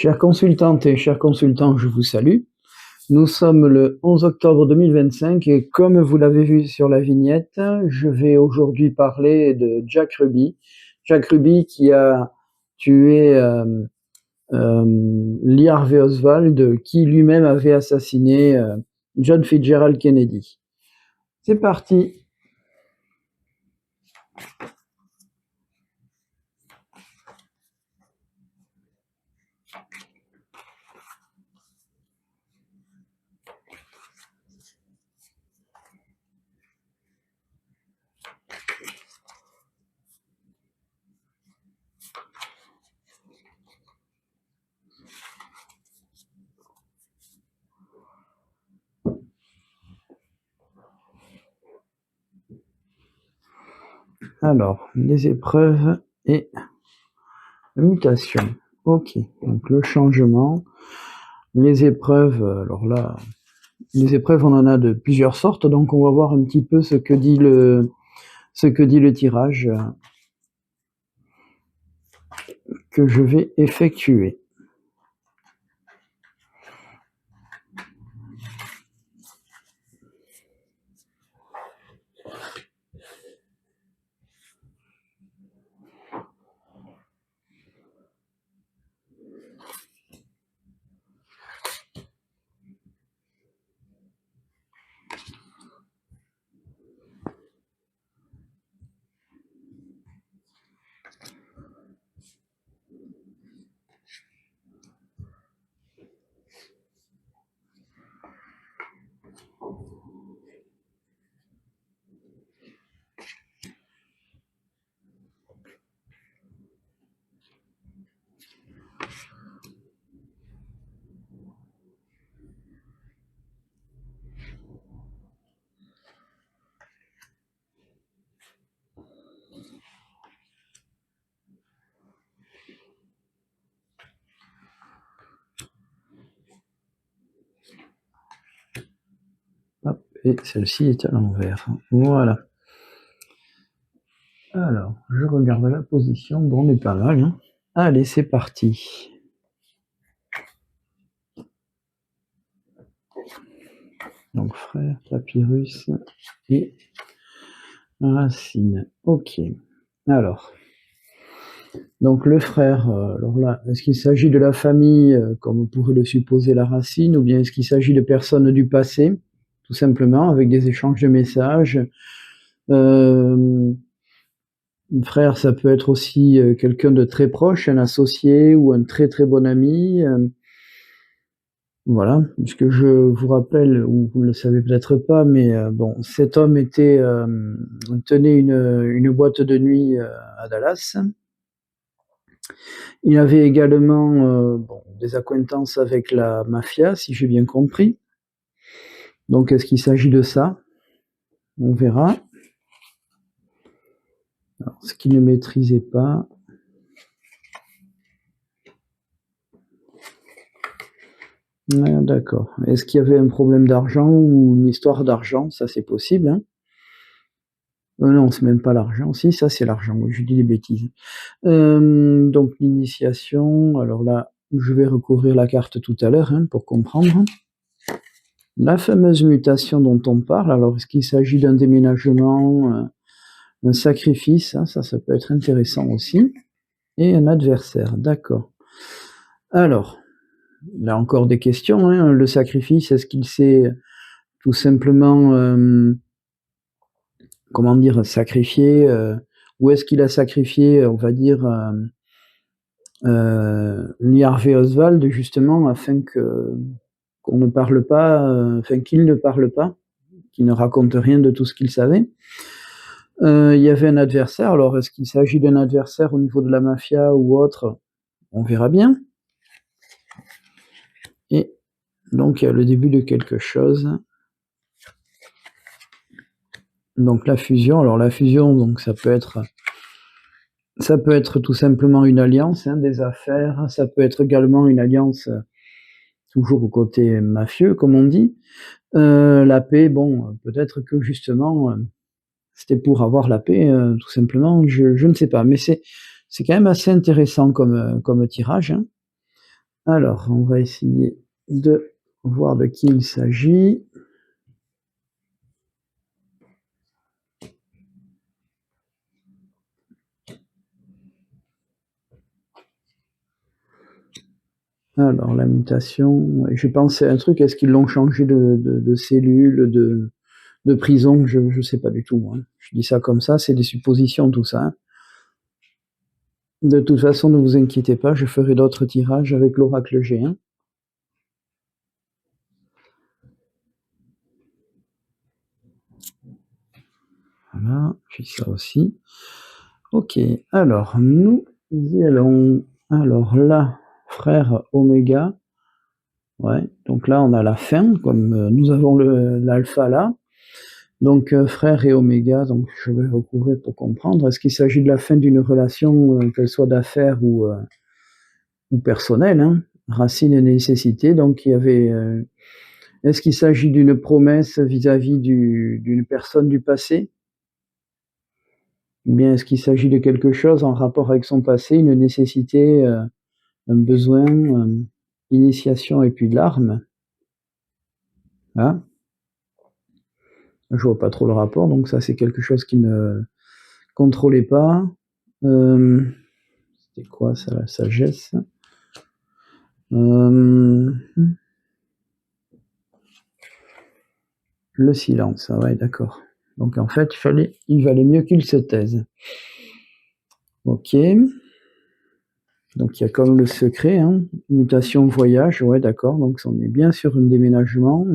Chères consultantes et chers consultants, je vous salue. Nous sommes le 11 octobre 2025 et comme vous l'avez vu sur la vignette, je vais aujourd'hui parler de Jack Ruby. Jack Ruby qui a tué Lee Harvey Oswald, qui lui-même avait assassiné John Fitzgerald Kennedy. C'est parti. Alors, les épreuves et la mutation. Ok, donc le changement, les épreuves, alors là, les épreuves, on en a de plusieurs sortes, donc on va voir un petit peu ce que dit le tirage que je vais effectuer. Hop, et celle-ci est à l'envers. Voilà. Alors, je regarde la position. Bon, on est pas mal. Hein. Allez, c'est parti. Donc, frère, papyrus et racine. Ok. Alors, donc le frère, alors là, est-ce qu'il s'agit de la famille, comme on pourrait le supposer la racine, ou bien est-ce qu'il s'agit de personnes du passé, tout simplement, avec des échanges de messages frère, ça peut être aussi quelqu'un de très proche, un associé ou un très très bon ami. Voilà, puisque je vous rappelle, ou vous ne le savez peut-être pas, mais bon, cet homme tenait une boîte de nuit à Dallas. Il avait également des accointances avec la mafia, si j'ai bien compris. Donc, est-ce qu'il s'agit de ça? On verra. Alors, ce qu'il ne maîtrisait pas. Ouais, d'accord. Est-ce qu'il y avait un problème d'argent ou une histoire d'argent? Ça, c'est possible. Hein. Non, c'est même pas l'argent. Si, ça, c'est l'argent. Oui, je dis des bêtises. Donc, l'initiation. Alors là, je vais recouvrir la carte tout à l'heure pour comprendre. La fameuse mutation dont on parle. Alors, est-ce qu'il s'agit d'un déménagement, un sacrifice? Ça peut être intéressant aussi. Et un adversaire. D'accord. Alors, là encore des questions. Le sacrifice, est-ce qu'il s'est tout simplement, comment dire, sacrifié, ou est-ce qu'il a sacrifié, on va dire, Lee Harvey Oswald, justement, afin qu'on ne parle pas, enfin qu'il ne parle pas, qu'il ne raconte rien de tout ce qu'il savait. Il y avait un adversaire. Alors, est-ce qu'il s'agit d'un adversaire au niveau de la mafia ou autre? On verra bien. Et donc, il y a le début de quelque chose. Donc, la fusion. Alors, la fusion, donc, ça peut être tout simplement une alliance, des affaires. Ça peut être également une alliance, toujours au côté mafieux, comme on dit. La paix, bon, peut-être que justement, c'était pour avoir la paix, tout simplement. Je ne sais pas, mais c'est quand même assez intéressant comme tirage. Alors, on va essayer de voir de qui il s'agit. Alors, la mutation, je pensais à un truc, est-ce qu'ils l'ont changé de cellule, de prison? Je ne sais pas du tout. Hein. Je dis ça comme ça, c'est des suppositions, tout ça. Hein. De toute façon, ne vous inquiétez pas, je ferai d'autres tirages avec l'oracle G. Hein. Voilà, j'ai ça aussi. Ok, alors, nous y allons. Alors là, frère Oméga. Ouais, donc là, on a la fin, comme nous avons l'alpha là. Donc, frère et oméga, donc je vais recouvrir pour comprendre. Est-ce qu'il s'agit de la fin d'une relation, qu'elle soit d'affaires ou personnelle, hein? Racine et nécessité. Donc, il y avait. Est-ce qu'il s'agit d'une promesse vis-à-vis d'une personne du passé? Ou bien est-ce qu'il s'agit de quelque chose en rapport avec son passé, une nécessité, un besoin, initiation et puis de l'arme? Hein? Je vois pas trop le rapport, donc ça c'est quelque chose qui ne contrôlait pas. C'était quoi ça, la sagesse? Le silence, ah ouais, d'accord. Donc en fait, il valait mieux qu'il se taise. Ok. Donc il y a comme le secret, hein. Mutation, voyage, ouais, d'accord. Donc on est bien sur un déménagement.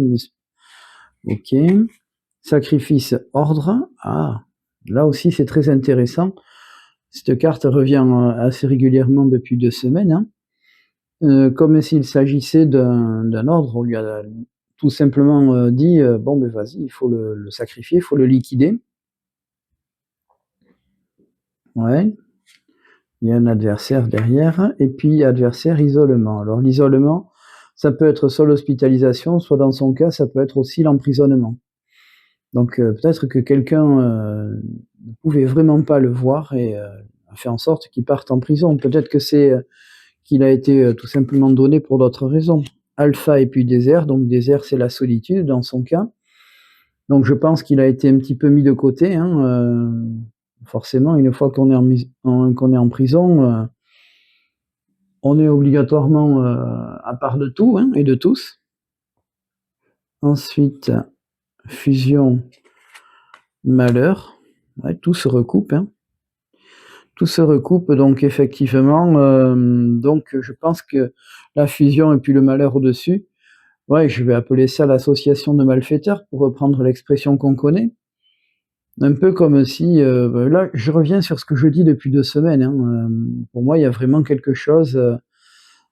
Ok. Sacrifice, ordre. Ah, là aussi c'est très intéressant. Cette carte revient assez régulièrement depuis 2 semaines. Hein. Comme s'il s'agissait d'un ordre, on lui a tout simplement dit bon, ben vas-y, il faut le sacrifier, il faut le liquider. Ouais. Il y a un adversaire derrière, et puis adversaire isolement. Alors l'isolement, ça peut être soit l'hospitalisation, soit dans son cas, ça peut être aussi l'emprisonnement. Donc peut-être que quelqu'un ne pouvait vraiment pas le voir et a fait en sorte qu'il parte en prison. Peut-être que c'est qu'il a été tout simplement donné pour d'autres raisons. Alpha et puis désert, donc désert c'est la solitude dans son cas. Donc je pense qu'il a été un petit peu mis de côté. Hein, forcément, une fois qu'on est en prison, on est obligatoirement à part de tout hein, et de tous. Ensuite, fusion, malheur. Ouais, tout se recoupe. Hein. Tout se recoupe, donc effectivement, donc je pense que la fusion et puis le malheur au-dessus, ouais, je vais appeler ça l'association de malfaiteurs, pour reprendre l'expression qu'on connaît. Un peu comme si, là, je reviens sur ce que je dis depuis 2 semaines. Hein, pour moi, il y a vraiment quelque chose,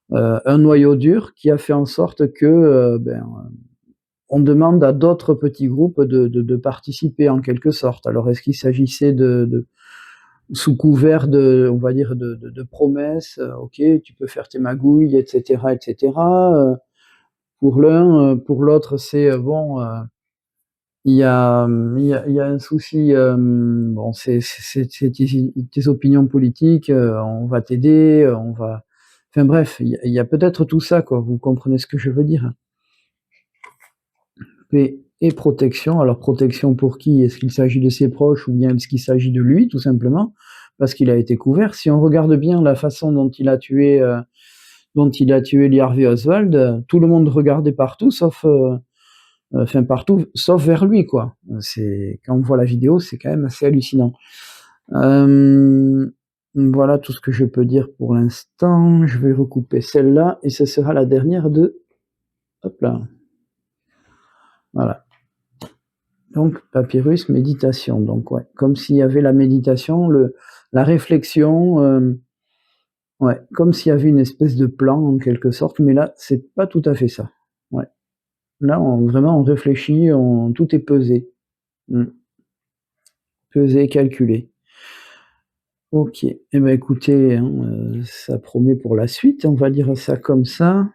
un noyau dur qui a fait en sorte que, on demande à d'autres petits groupes de participer en quelque sorte. Alors, est-ce qu'il s'agissait sous couvert on va dire, de promesses, ok, tu peux faire tes magouilles, etc., etc. Pour l'un, pour l'autre, c'est bon. Il y a un souci. Bon, c'est tes opinions politiques. On va t'aider. On va. Enfin bref, il y a peut-être tout ça, quoi. Vous comprenez ce que je veux dire? Paix et protection. Alors protection pour qui? Est-ce qu'il s'agit de ses proches ou bien est-ce qu'il s'agit de lui, tout simplement, parce qu'il a été couvert? Si on regarde bien la façon dont il a tué Lee Harvey Oswald, tout le monde regardait partout, enfin partout, sauf vers lui, quoi. Quand on voit la vidéo, c'est quand même assez hallucinant. Voilà tout ce que je peux dire pour l'instant. Je vais recouper celle-là et ce sera la dernière de. Hop là. Voilà. Donc, papyrus, méditation. Donc, ouais, comme s'il y avait la méditation, la réflexion, ouais, comme s'il y avait une espèce de plan en quelque sorte, mais là, c'est pas tout à fait ça. Ouais. Là, vraiment, on réfléchit, tout est pesé. Pesé, calculé. Ok. Eh ben, écoutez, hein, ça promet pour la suite, on va dire ça comme ça.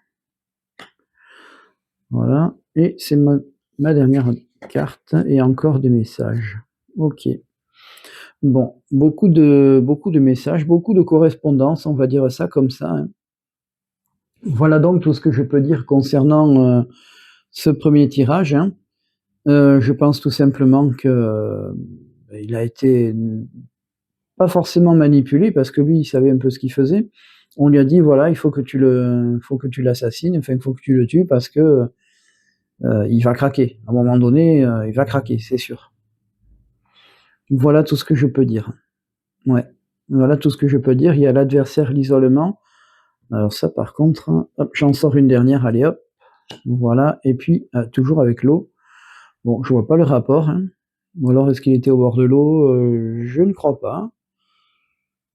Voilà. Et c'est ma dernière carte et encore des messages. Ok. Bon, beaucoup de messages, beaucoup de correspondances, on va dire ça comme ça. Hein. Voilà donc tout ce que je peux dire concernant ce premier tirage, hein. Je pense tout simplement que il a été pas forcément manipulé parce que lui, il savait un peu ce qu'il faisait. On lui a dit: «Voilà, il faut que tu l'assassines, enfin, il faut que tu le tues parce que, il va craquer. À un moment donné, il va craquer, c'est sûr». Voilà tout ce que je peux dire. Ouais, voilà tout ce que je peux dire. Il y a l'adversaire, l'isolement. Alors ça, par contre, hop, j'en sors une dernière, allez hop, voilà et puis, toujours avec l'eau. Bon, je vois pas le rapport, hein. Ou alors est-ce qu'il était au bord de l'eau? Je ne crois pas.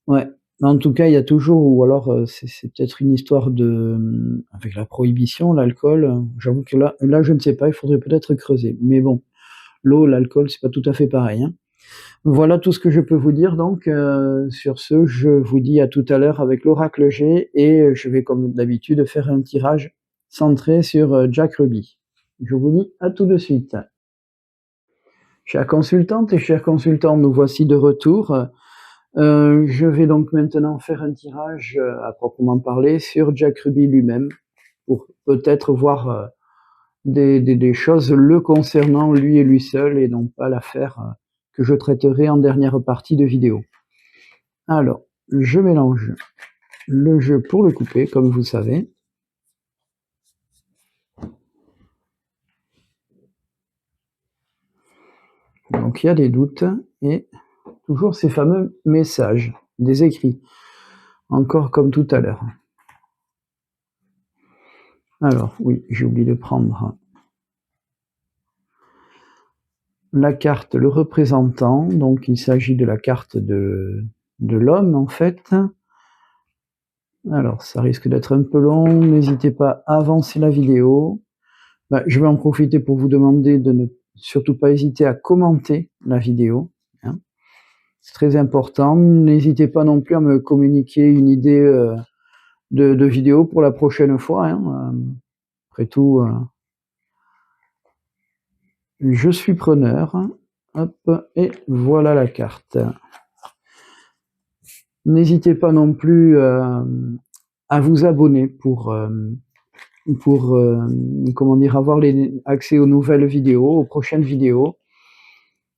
Ouais, mais en tout cas, il y a toujours ou alors, c'est peut-être une histoire de, avec la prohibition, l'alcool, j'avoue que là, je ne sais pas, il faudrait peut-être creuser. Mais bon, l'eau, l'alcool, c'est pas tout à fait pareil, hein. Voilà tout ce que je peux vous dire donc, sur ce, je vous dis à tout à l'heure avec l'oracle G et je vais comme d'habitude faire un tirage centré sur, Jack Ruby. Je vous dis à tout de suite. Chères consultantes et chers consultants, nous voici de retour. Je vais donc maintenant faire un tirage, à proprement parler sur Jack Ruby lui-même, pour peut-être voir, des choses le concernant lui et lui seul et non pas l'affaire, que je traiterai en dernière partie de vidéo. Alors, je mélange le jeu pour le couper, comme vous savez. Donc il y a des doutes et toujours ces fameux messages, des écrits, encore comme tout à l'heure. Alors oui, j'ai oublié de prendre la carte, le représentant, donc il s'agit de la carte de l'homme en fait. Alors ça risque d'être un peu long, n'hésitez pas à avancer la vidéo. Je vais en profiter pour vous demander de ne surtout pas hésiter à commenter la vidéo, hein. C'est très important. N'hésitez pas non plus à me communiquer une idée de vidéo pour la prochaine fois, hein. Après tout, je suis preneur. Hop, et voilà la carte. N'hésitez pas non plus à vous abonner pour comment dire, avoir accès aux nouvelles vidéos, aux prochaines vidéos.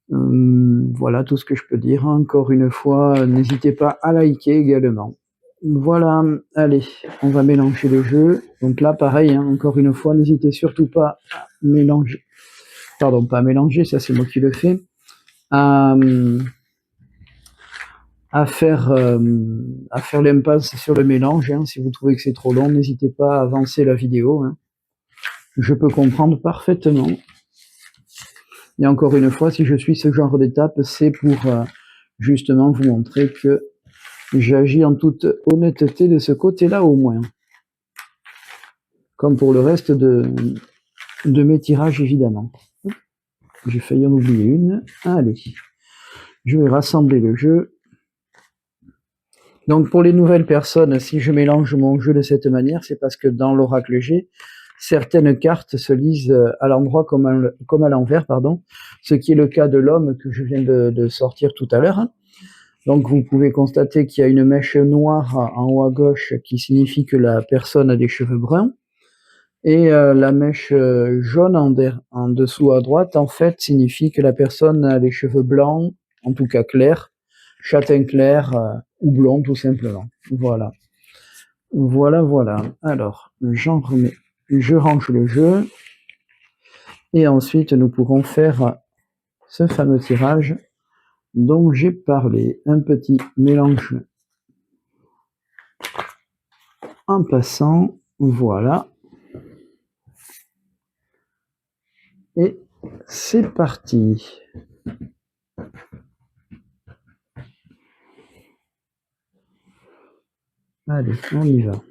Voilà tout ce que je peux dire. Encore une fois, n'hésitez pas à liker également. Voilà, allez, on va mélanger le jeu. Donc là, pareil, hein, encore une fois, n'hésitez surtout pas à mélanger. Pardon, pas à mélanger, ça c'est moi qui le fais. À faire l'impasse sur le mélange, hein. Si vous trouvez que c'est trop long, n'hésitez pas à avancer la vidéo, hein. Je peux comprendre parfaitement. Et encore une fois, si je suis ce genre d'étape, c'est pour justement vous montrer que j'agis en toute honnêteté de ce côté-là au moins. Comme pour le reste de mes tirages, évidemment. J'ai failli en oublier une. Allez, je vais rassembler le jeu. Donc pour les nouvelles personnes, si je mélange mon jeu de cette manière, c'est parce que dans l'oracle G, certaines cartes se lisent à l'endroit comme à l'envers, pardon, ce qui est le cas de l'homme que je viens de sortir tout à l'heure. Donc vous pouvez constater qu'il y a une mèche noire en haut à gauche qui signifie que la personne a des cheveux bruns, et la mèche jaune en dessous à droite, en fait, signifie que la personne a les cheveux blancs, en tout cas clairs, châtain clair ou blond tout simplement. Voilà. Voilà. Alors, je range le jeu et ensuite nous pourrons faire ce fameux tirage dont j'ai parlé. Un petit mélange en passant, voilà. Et c'est parti. Allez, on y va.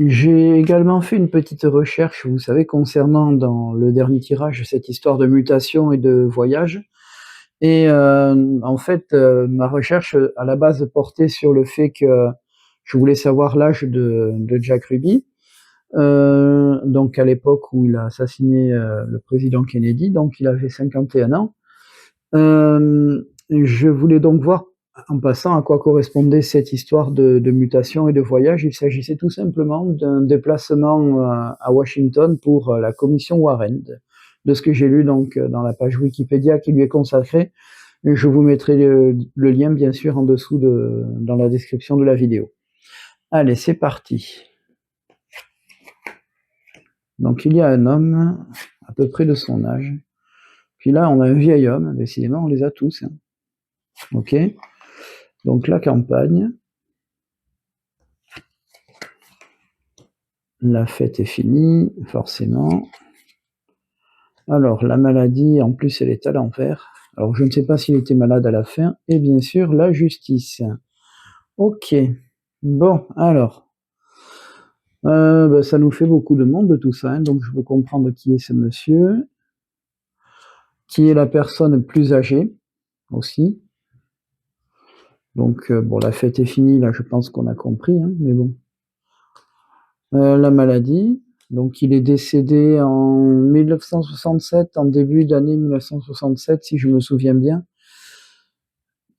J'ai également fait une petite recherche, vous savez, concernant dans le dernier tirage cette histoire de mutation et de voyage. Et en fait, ma recherche à la base portait sur le fait que Je voulais savoir l'âge de Jack Ruby. Donc à l'époque où il a assassiné le président Kennedy, donc il avait 51 ans. Je voulais donc voir en passant à quoi correspondait cette histoire de mutation et de voyage. Il s'agissait tout simplement d'un déplacement à Washington pour la commission Warren, de ce que j'ai lu donc dans la page Wikipédia qui lui est consacrée. Et je vous mettrai le lien bien sûr en dessous dans la description de la vidéo. Allez, c'est parti. Donc il y a un homme à peu près de son âge. Puis là, on a un vieil homme, décidément, on les a tous. Hein. Ok. Donc la campagne. La fête est finie, forcément. Alors, la maladie, en plus, elle est à l'envers. Alors, je ne sais pas s'il était malade à la fin. Et bien sûr, la justice. Ok. Bon, alors. Ça nous fait beaucoup de monde, tout ça. Hein, donc, je veux comprendre qui est ce monsieur. Qui est la personne plus âgée, aussi. Donc, bon, la fête est finie, là, je pense qu'on a compris. Hein, mais bon. La maladie. Donc, il est décédé en 1967, en début d'année 1967, si je me souviens bien.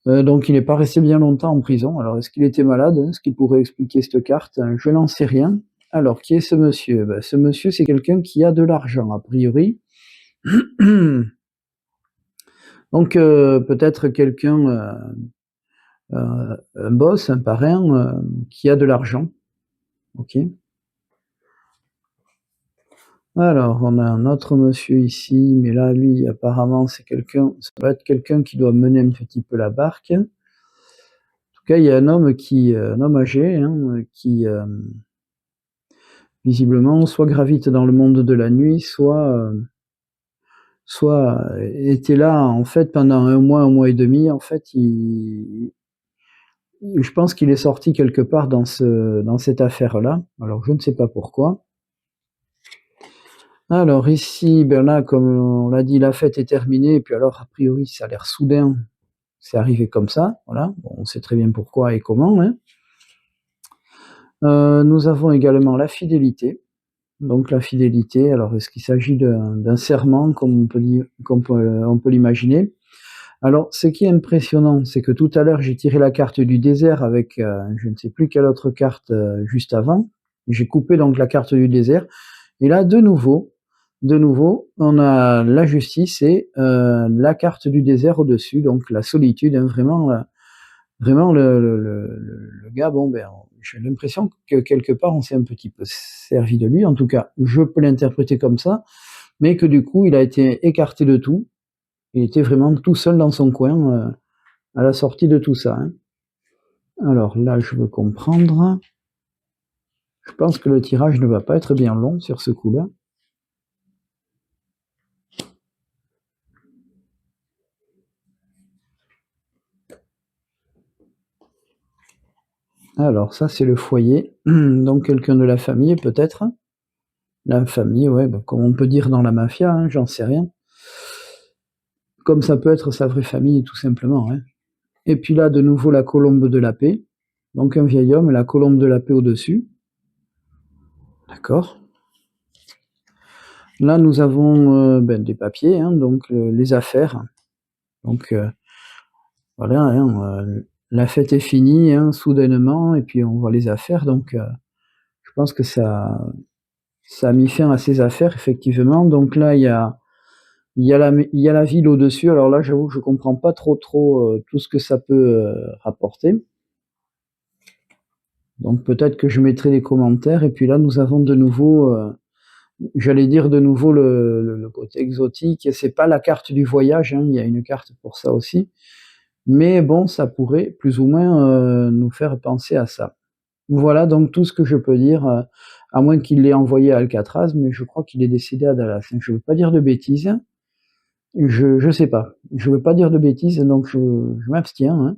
Donc, il n'est pas resté bien longtemps en prison. Alors, est-ce qu'il était malade? Est-ce qu'il pourrait expliquer cette carte? Je n'en sais rien. Alors, qui est ce monsieur? Ce monsieur, c'est quelqu'un qui a de l'argent, a priori. Donc, peut-être quelqu'un, un boss, un parrain, qui a de l'argent. Ok. Alors, on a un autre monsieur ici, mais là, lui, apparemment, c'est quelqu'un, ça doit être quelqu'un qui doit mener un petit peu la barque. En tout cas, il y a un homme âgé, hein, qui, visiblement, soit gravite dans le monde de la nuit, soit était là, en fait, pendant un mois et demi. En fait, je pense qu'il est sorti quelque part dans cette affaire-là. Alors, je ne sais pas pourquoi. Alors ici, ben là, comme on l'a dit, la fête est terminée, et puis alors, a priori, ça a l'air soudain, c'est arrivé comme ça, voilà. Bon, on sait très bien pourquoi et comment, hein. Nous avons également la fidélité. Donc la fidélité, alors est-ce qu'il s'agit d'un serment, comme on peut l'imaginer? Alors, ce qui est impressionnant, c'est que tout à l'heure, j'ai tiré la carte du désert avec, je ne sais plus quelle autre carte, juste avant. J'ai coupé donc la carte du désert, et là, de nouveau, on a la justice et la carte du désert au-dessus, donc la solitude, hein, vraiment le gars, bon, ben, j'ai l'impression que quelque part, on s'est un petit peu servi de lui, en tout cas, je peux l'interpréter comme ça, mais que du coup, il a été écarté de tout, il était vraiment tout seul dans son coin à la sortie de tout ça. Hein. Alors là, je veux comprendre. Je pense que le tirage ne va pas être bien long sur ce coup-là. Alors ça, c'est le foyer. Donc quelqu'un de la famille, peut-être. La famille, ouais, comme on peut dire dans la mafia, hein, j'en sais rien. Comme ça peut être sa vraie famille, tout simplement. Hein. Et puis là, de nouveau, la colombe de la paix. Donc un vieil homme, la colombe de la paix au-dessus. D'accord. Là, nous avons des papiers, hein, donc les affaires. Donc voilà, hein, la fête est finie, hein, soudainement, et puis on voit les affaires. Donc je pense que ça a mis fin à ces affaires, effectivement. Donc là, il y a la ville au-dessus. Alors là, j'avoue que je comprends pas trop tout ce que ça peut rapporter. Donc peut-être que je mettrai des commentaires. Et puis là, nous avons de nouveau, j'allais dire de nouveau le côté exotique. Et c'est pas la carte du voyage, hein, il y a une carte pour ça aussi. Mais bon, ça pourrait plus ou moins nous faire penser à ça. Voilà donc tout ce que je peux dire, à moins qu'il l'ait envoyé à Alcatraz, mais je crois qu'il est décédé à Dallas. Je ne veux pas dire de bêtises. Je sais pas. Je veux pas dire de bêtises, donc je m'abstiens. Hein.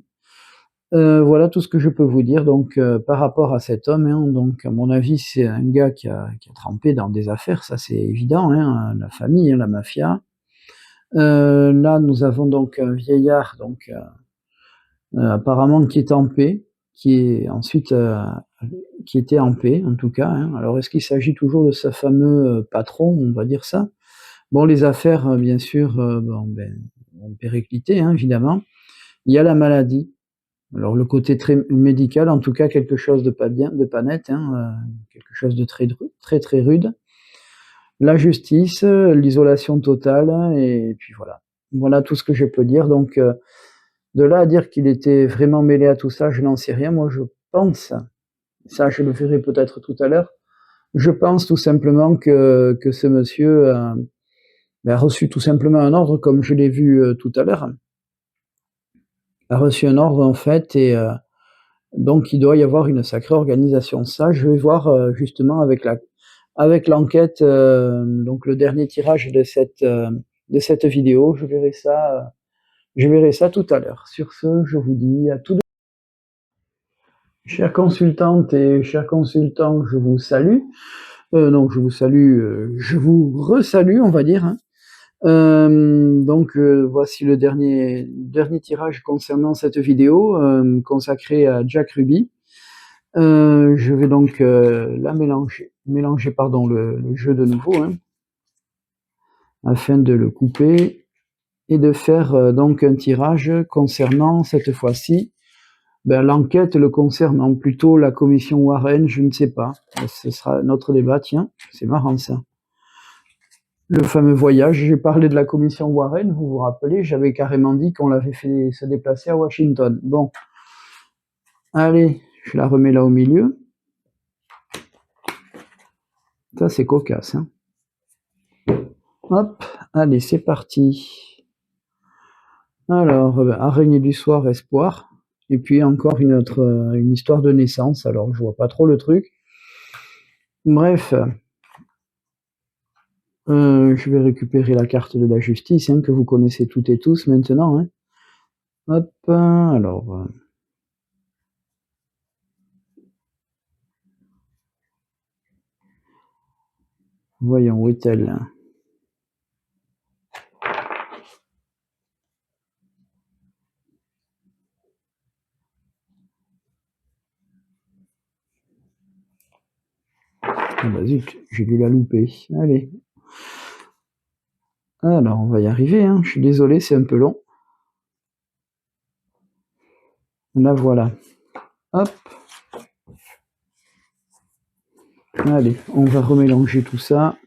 Voilà tout ce que je peux vous dire donc par rapport à cet homme. Hein, donc à mon avis, c'est un gars qui a trempé dans des affaires, ça c'est évident. Hein, la famille, hein, la mafia. Là, nous avons donc un vieillard, donc apparemment qui est en paix. qui est ensuite, qui était en paix, en tout cas, hein. Alors est-ce qu'il s'agit toujours de ce fameux, patron, on va dire ça? Bon, les affaires, bien sûr, ont périclité, hein, évidemment. Il y a la maladie. Alors le côté très médical, en tout cas, quelque chose de pas bien, de pas net, hein, quelque chose de très, très rude. La justice, l'isolation totale et puis voilà. Voilà tout ce que je peux dire donc de là à dire qu'il était vraiment mêlé à tout ça, je n'en sais rien. Moi, je pense, ça je le verrai peut-être tout à l'heure, je pense tout simplement que ce monsieur, a reçu tout simplement un ordre comme je l'ai vu, tout à l'heure. A reçu un ordre en fait et donc il doit y avoir une sacrée organisation. Ça, je vais voir, justement avec l'enquête, donc le dernier tirage de cette vidéo, je verrai ça tout à l'heure. Sur ce, je vous dis à tout de chères consultantes et chers consultants, je vous salue. Non, je vous salue, je vous resalue, on va dire, hein. Donc voici le dernier tirage concernant cette vidéo, consacrée à Jack Ruby. Je vais donc la mélanger pardon, le jeu de nouveau, hein, afin de le couper et de faire donc un tirage concernant cette fois-ci l'enquête le concernant, plutôt la commission Warren, je ne sais pas. Ce sera notre débat, tiens, c'est marrant ça. Le fameux voyage, j'ai parlé de la commission Warren, vous vous rappelez, j'avais carrément dit qu'on l'avait fait se déplacer à Washington. Bon, allez, je la remets là au milieu. Ça, c'est cocasse, hein. Hop, allez, c'est parti. Alors, araignée du soir, espoir. Et puis encore une histoire de naissance, alors je vois pas trop le truc. Bref, je vais récupérer la carte de la justice, hein, que vous connaissez toutes et tous maintenant, hein. Hop, alors... voyons, où est-elle? Ah bah zut, j'ai dû la louper. Allez. Alors, on va y arriver, hein. Je suis désolé, c'est un peu long. La voilà. Hop. Allez, on va remélanger tout ça.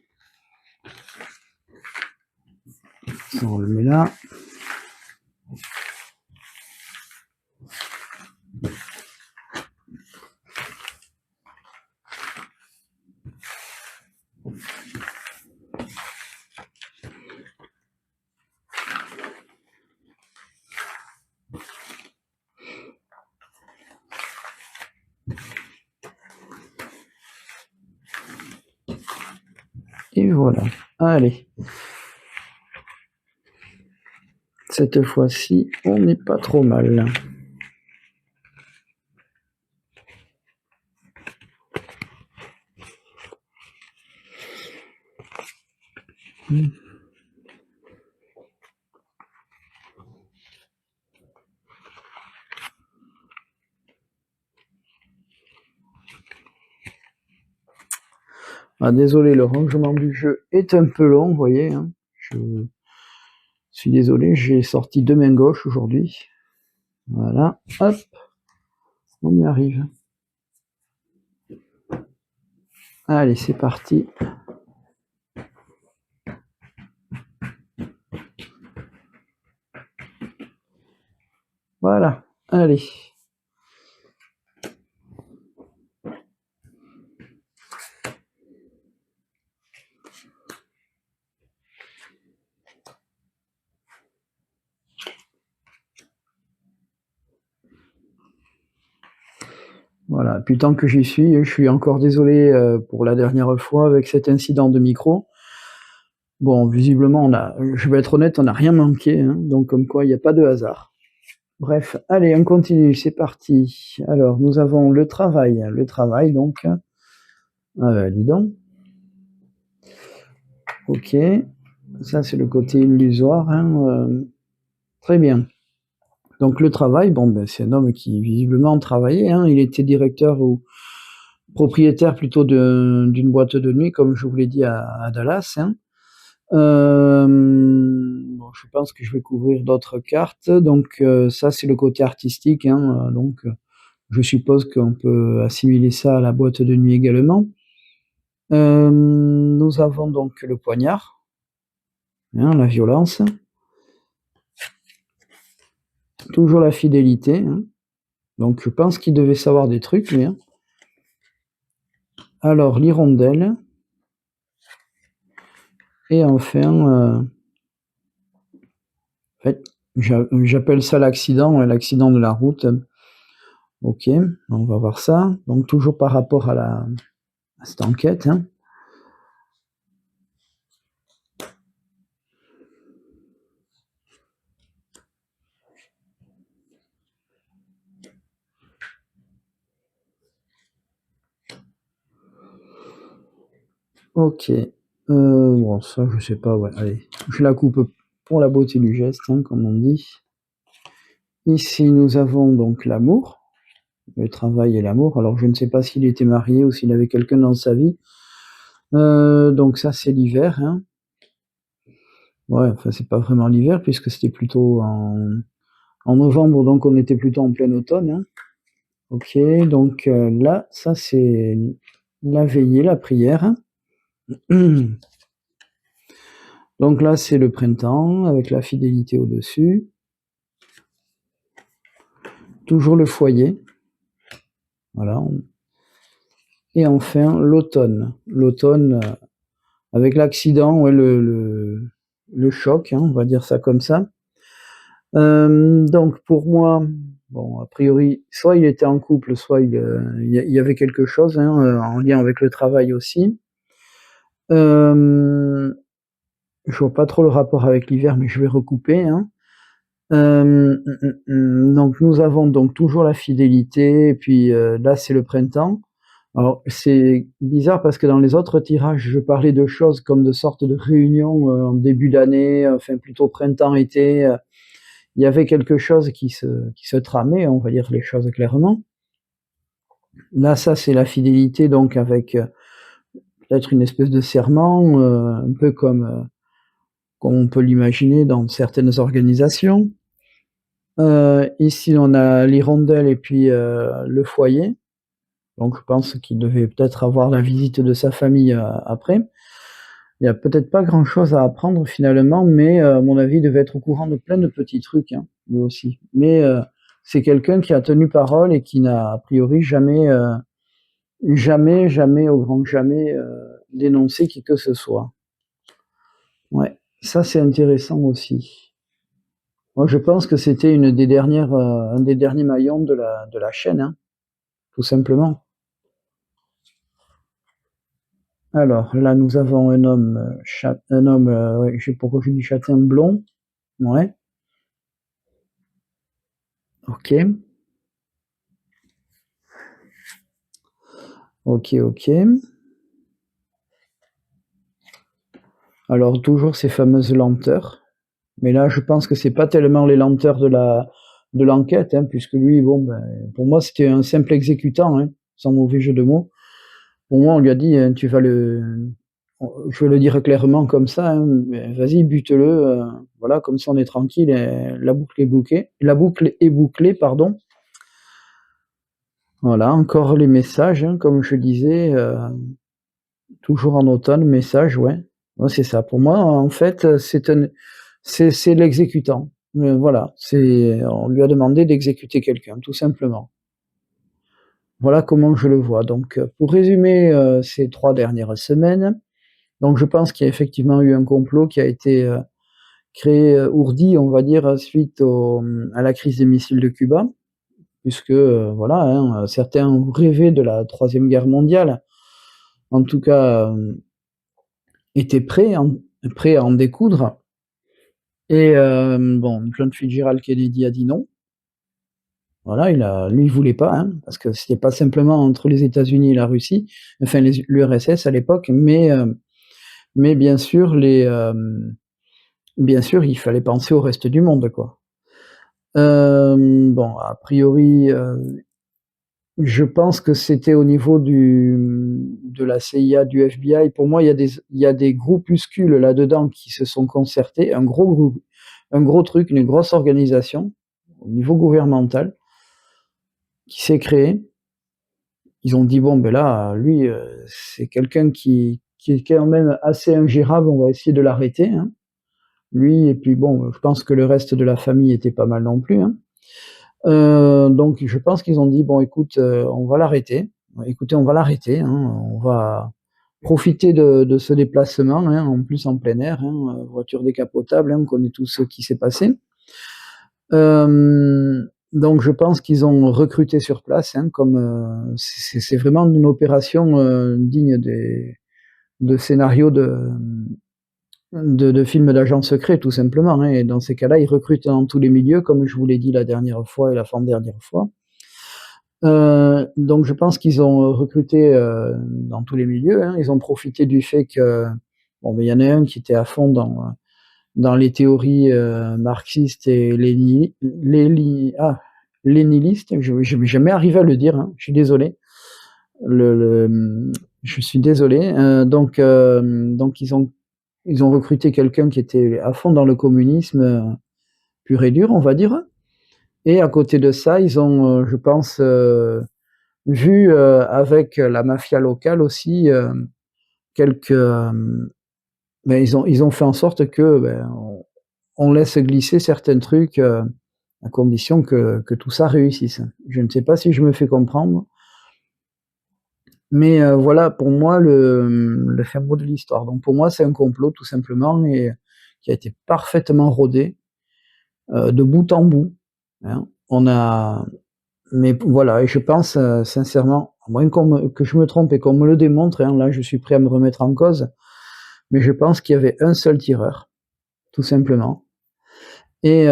Ça, on le met là. Et voilà. Allez. Cette fois-ci, on n'est pas trop mal. Ah, désolé, le rangement du jeu est un peu long, vous voyez, hein. Je suis désolé, j'ai sorti 2 mains gauches aujourd'hui. Voilà, hop, on y arrive. Allez, c'est parti. Voilà, allez. Voilà, puis tant que j'y suis, je suis encore désolé pour la dernière fois avec cet incident de micro. Bon, visiblement, je vais être honnête, on n'a rien manqué, hein, donc comme quoi il n'y a pas de hasard. Bref, allez, on continue, c'est parti. Alors, nous avons le travail donc. Dis donc. Ok, ça c'est le côté illusoire, hein, très bien. Donc le travail, bon, ben, c'est un homme qui visiblement travaillait, hein. Il était directeur ou propriétaire plutôt d'une boîte de nuit, comme je vous l'ai dit à Dallas, hein. Bon, je pense que je vais couvrir d'autres cartes. Donc ça, c'est le côté artistique, hein, donc je suppose qu'on peut assimiler ça à la boîte de nuit également. Nous avons donc le poignard, hein, la violence. Toujours la fidélité, hein. Donc je pense qu'il devait savoir des trucs, lui, hein. Alors l'hirondelle. Et enfin, en fait, j'appelle ça l'accident, l'accident de la route. Ok, on va voir ça. Donc toujours par rapport à cette enquête, hein. Ok. Bon, ça, je sais pas, ouais. Allez, je la coupe pour la beauté du geste, hein, comme on dit. Ici, nous avons donc l'amour, le travail et l'amour. Alors, je ne sais pas s'il était marié ou s'il avait quelqu'un dans sa vie. Donc ça, c'est l'hiver, hein. Ouais, enfin, c'est pas vraiment l'hiver puisque c'était plutôt en novembre, donc on était plutôt en plein automne, hein. Ok, donc là, ça c'est la veillée, la prière. Donc là, c'est le printemps avec la fidélité au-dessus. Toujours le foyer. Voilà. Et enfin, l'automne. L'automne avec l'accident, ouais, le choc, hein, on va dire ça comme ça. Donc pour moi, bon, a priori, soit il était en couple, soit il y avait quelque chose, hein, en lien avec le travail aussi. Je vois pas trop le rapport avec l'hiver, mais je vais recouper, hein. Donc nous avons donc toujours la fidélité et puis, là, c'est le printemps. Alors c'est bizarre parce que dans les autres tirages, je parlais de choses comme de sortes de réunions, en début d'année, enfin plutôt printemps-été, il y avait quelque chose qui se tramait, on va dire les choses clairement. Là, ça, c'est la fidélité donc avec, peut-être une espèce de serment, un peu comme on peut l'imaginer dans certaines organisations. Ici, on a l'hirondelle et puis, le foyer. Donc je pense qu'il devait peut-être avoir la visite de sa famille, après. Il y a peut-être pas grand-chose à apprendre finalement, mais à mon avis, il devait être au courant de plein de petits trucs, hein, lui aussi. Mais c'est quelqu'un qui a tenu parole et qui n'a a priori jamais, jamais, au grand jamais, dénoncé qui que ce soit. Ouais, ça c'est intéressant aussi. Moi, je pense que c'était une des dernières, un des derniers maillons de la chaîne, hein, tout simplement. Alors là, nous avons un homme, ouais, je sais pourquoi je dis châtain blond. Ouais. Ok. Ok, ok. Alors toujours ces fameuses lenteurs. Mais là, je pense que c'est pas tellement les lenteurs de l'enquête, hein, puisque lui, bon, ben, pour moi, c'était un simple exécutant, hein, sans mauvais jeu de mots. Pour moi, on lui a dit, tu vas je vais le dire clairement comme ça, hein, vas-y, bute-le, voilà, comme ça on est tranquille, et la boucle est bouclée, pardon. Voilà, encore les messages, hein, comme je disais, toujours en automne, message, ouais. Ouais, c'est ça. Pour moi, en fait, c'est l'exécutant. Voilà, on lui a demandé d'exécuter quelqu'un, tout simplement. Voilà comment je le vois. Donc, pour résumer, ces 3 dernières semaines, donc je pense qu'il y a effectivement eu un complot qui a été, créé, ourdi, on va dire, suite à la crise des missiles de Cuba, puisque, voilà, hein, certains ont rêvé de la troisième guerre mondiale. En tout cas, étaient prêts à en découdre et bon, John Fitzgerald Kennedy a dit non. Voilà, lui, il voulait pas, hein, parce que c'était pas simplement entre les États-Unis et la Russie, enfin l'URSS à l'époque, mais bien sûr, il fallait penser au reste du monde, quoi. Bon, a priori, je pense que c'était au niveau de la CIA, du FBI. Pour moi, il y a des groupuscules là-dedans qui se sont concertés, un gros truc, une grosse organisation au niveau gouvernemental qui s'est créée. Ils ont dit: «Bon, ben là, lui, c'est quelqu'un qui est quand même assez ingérable, on va essayer de l'arrêter, hein». Lui et puis bon, je pense que le reste de la famille était pas mal non plus, hein. Donc je pense qu'ils ont dit: «Bon écoute, on va l'arrêter. Écoutez, on va l'arrêter, hein, on va profiter de ce déplacement, hein, en plus en plein air, hein, voiture décapotable, hein, on connaît tous ce qui s'est passé». Donc je pense qu'ils ont recruté sur place, hein, comme, c'est vraiment une opération, digne de scénarios de films d'agents secrets tout simplement, hein, et dans ces cas-là, ils recrutent dans tous les milieux comme je vous l'ai dit la dernière fois et l'avant-dernière fois. Donc je pense qu'ils ont recruté, dans tous les milieux, hein. Ils ont profité du fait que, bon, il y en a un qui était à fond dans les théories, marxistes et léninistes, je vais jamais arriver à le dire, hein, je suis désolé. Je suis désolé, donc ils ont recruté quelqu'un qui était à fond dans le communisme, pur et dur, on va dire, et à côté de ça, ils ont, je pense, vu, avec la mafia locale aussi, quelques, ils ont fait en sorte que, on laisse glisser certains trucs, à condition que tout ça réussisse. Je ne sais pas si je me fais comprendre, mais voilà pour moi le fin mot de l'histoire. Donc pour moi, c'est un complot tout simplement et qui a été parfaitement rodé, de bout en bout, hein. On a Mais voilà, et je pense, sincèrement, à moins que je me trompe et qu'on me le démontre, hein, là je suis prêt à me remettre en cause, mais je pense qu'il y avait un seul tireur, tout simplement. Et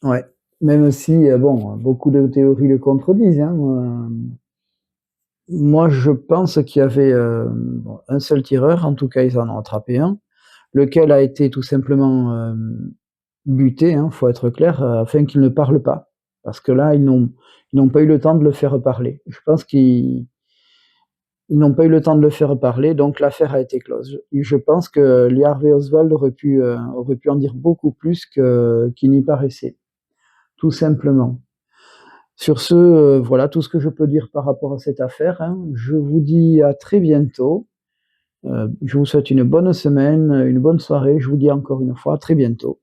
ouais, même si, bon, beaucoup de théories le contredisent, hein, moi je pense qu'il y avait, bon, un seul tireur, en tout cas ils en ont attrapé un, lequel a été tout simplement, buté, hein, faut être clair, afin qu'il ne parle pas. Parce que là, ils n'ont pas eu le temps de le faire parler. Je pense ils n'ont pas eu le temps de le faire parler, donc l'affaire a été close. Je pense que Lee Harvey Oswald aurait pu en dire beaucoup plus qu'il n'y paraissait, tout simplement. Sur ce, voilà tout ce que je peux dire par rapport à cette affaire, hein. Je vous dis à très bientôt. Je vous souhaite une bonne semaine, une bonne soirée. Je vous dis encore une fois à très bientôt.